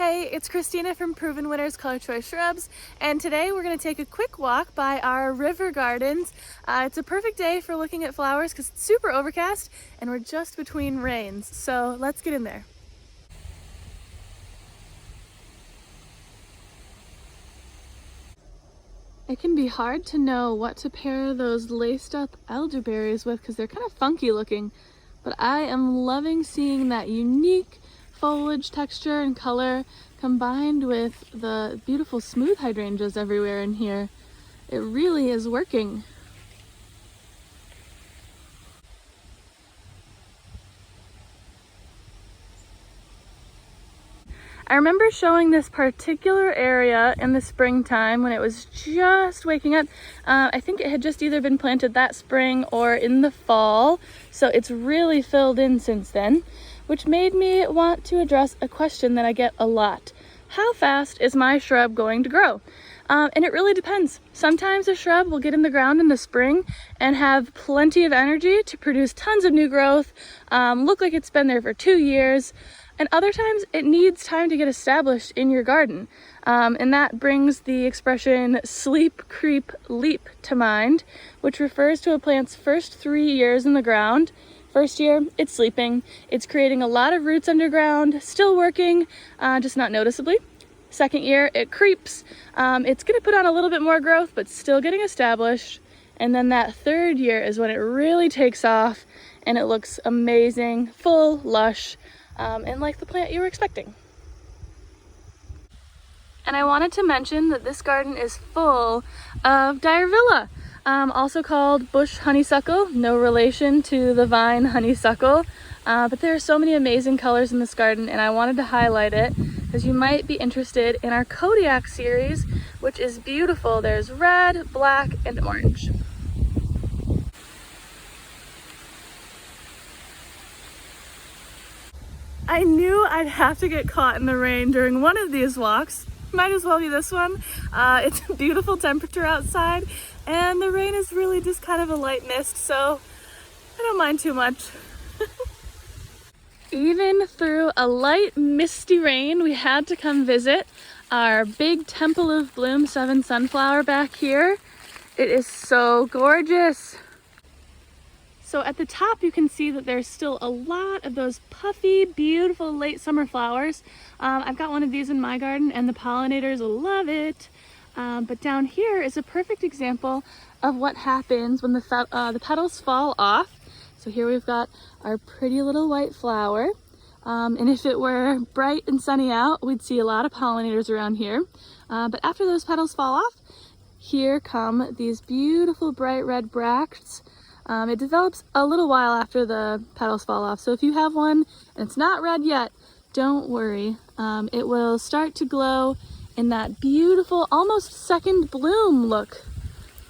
Hey, it's Christina from Proven Winners ColorChoice Shrubs, and today we're going to take a quick walk by our river gardens. It's a perfect day for looking at flowers because it's super overcast and we're just between rains, so let's get in there. It can be hard to know what to pair those laced up elderberries with because they're kind of funky looking, but I am loving seeing that unique foliage texture and color combined with the beautiful smooth hydrangeas everywhere in here. It really is working. I remember showing this particular area in the springtime when it was just waking up. I think it had just either been planted that spring or in the fall, so it's really filled in since then, which made me want to address a question that I get a lot. How fast is my shrub going to grow? And it really depends. Sometimes a shrub will get in the ground in the spring and have plenty of energy to produce tons of new growth, look like it's been there for 2 years. And other times it needs time to get established in your garden. And that brings the expression sleep, creep, leap to mind, which refers to a plant's first 3 years in the ground. First year, it's sleeping. It's creating a lot of roots underground, still working, just not noticeably. Second year, it creeps. It's gonna put on a little bit more growth, but still getting established. And then that third year is when it really takes off and it looks amazing, full, lush, and like the plant you were expecting. And I wanted to mention that this garden is full of Diervilla, also called bush honeysuckle, no relation to the vine honeysuckle, but there are so many amazing colors in this garden and I wanted to highlight it because you might be interested in our kodiak series, which is beautiful. There's red, black, and orange. I knew I'd have to get caught in the rain during one of these walks. Might as well be this one. It's a beautiful temperature outside and the rain is really just kind of a light mist, so I don't mind too much. Even through a light misty rain, we had to come visit our big Temple of Bloom 7 sunflower back here. It is so gorgeous. So at the top you can see that there's still a lot of those puffy, beautiful late summer flowers. I've got one of these in my garden and the pollinators love it. But down here is a perfect example of what happens when the petals fall off. So here we've got our pretty little white flower. And if it were bright and sunny out, we'd see a lot of pollinators around here. But after those petals fall off, here come these beautiful bright red bracts. It develops a little while after the petals fall off, so if you have one and it's not red yet, don't worry. It will start to glow in that beautiful, almost second bloom look.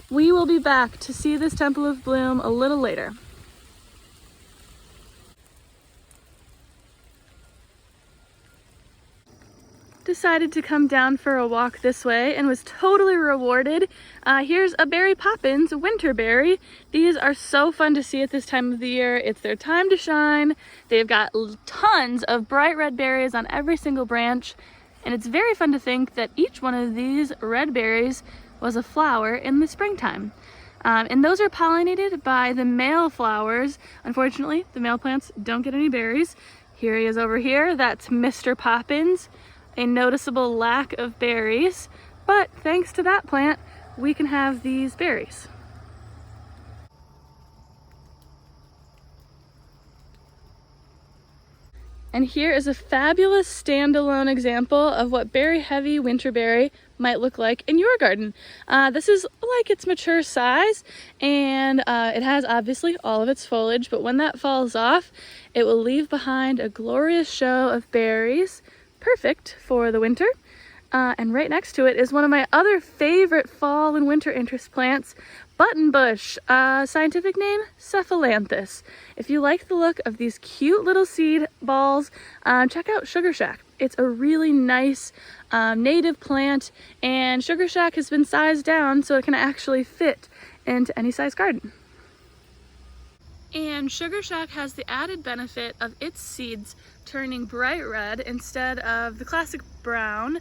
We will be back to see this Temple of Bloom a little later. Decided to come down for a walk this way and was totally rewarded. Here's a berry poppins, Winterberry. These are so fun to see at this time of the year. It's their time to shine. They've got tons of bright red berries on every single branch, and it's very fun to think that each one of these red berries was a flower in the springtime. And those are pollinated by the male flowers. Unfortunately, the male plants don't get any berries. Here he is over here. That's Mr. Poppins. A noticeable lack of berries, but thanks to that plant, we can have these berries. And here is a fabulous standalone example of what berry-heavy Winterberry might look like in your garden. This is like its mature size, and it has obviously all of its foliage, but when that falls off, it will leave behind a glorious show of berries, perfect for the winter. And right next to it is one of my other favorite fall and winter interest plants, buttonbush, scientific name Cephalanthus. If you like the look of these cute little seed balls, check out Sugar Shack. It's a really nice native plant, and Sugar Shack has been sized down so it can actually fit into any size garden. And Sugar Shack has the added benefit of its seeds turning bright red instead of the classic brown,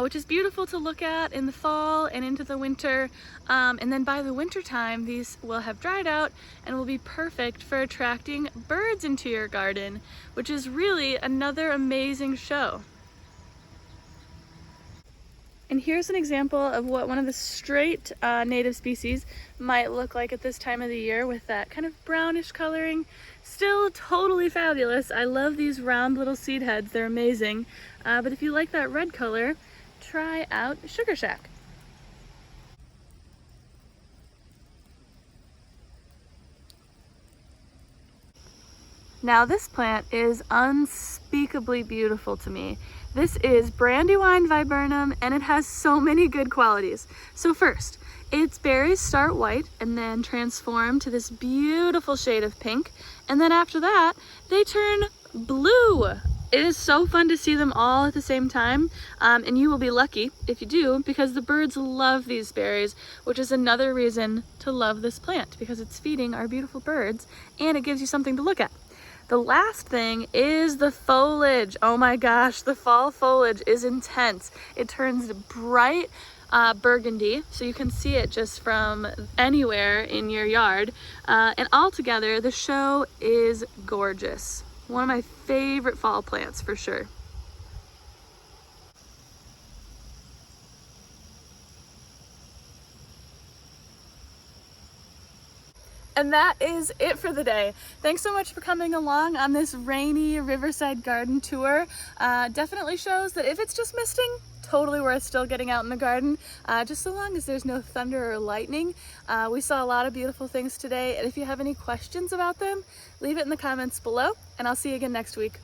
which is beautiful to look at in the fall and into the winter. And then by the winter time, these will have dried out and will be perfect for attracting birds into your garden, which is really another amazing show. And here's an example of what one of the straight native species might look like at this time of the year with that kind of brownish coloring. Still totally fabulous. I love these round little seed heads, they're amazing. But if you like that red color, try out Sugar Shack. Now this plant is unspeakably beautiful to me. This is Brandywine viburnum, and it has so many good qualities. So first, its berries start white and then transform to this beautiful shade of pink. And then after that, they turn blue. It is so fun to see them all at the same time. And you will be lucky if you do, because the birds love these berries, which is another reason to love this plant, because it's feeding our beautiful birds and it gives you something to look at. The last thing is the foliage. Oh my gosh, the fall foliage is intense. It turns bright burgundy, so you can see it just from anywhere in your yard. And altogether, the show is gorgeous. One of my favorite fall plants for sure. And that is it for the day. Thanks so much for coming along on this rainy Riverside garden tour. Definitely shows that if it's just misting, totally worth still getting out in the garden, just so long as there's no thunder or lightning. We saw a lot of beautiful things today, and if you have any questions about them, leave it in the comments below, and I'll see you again next week.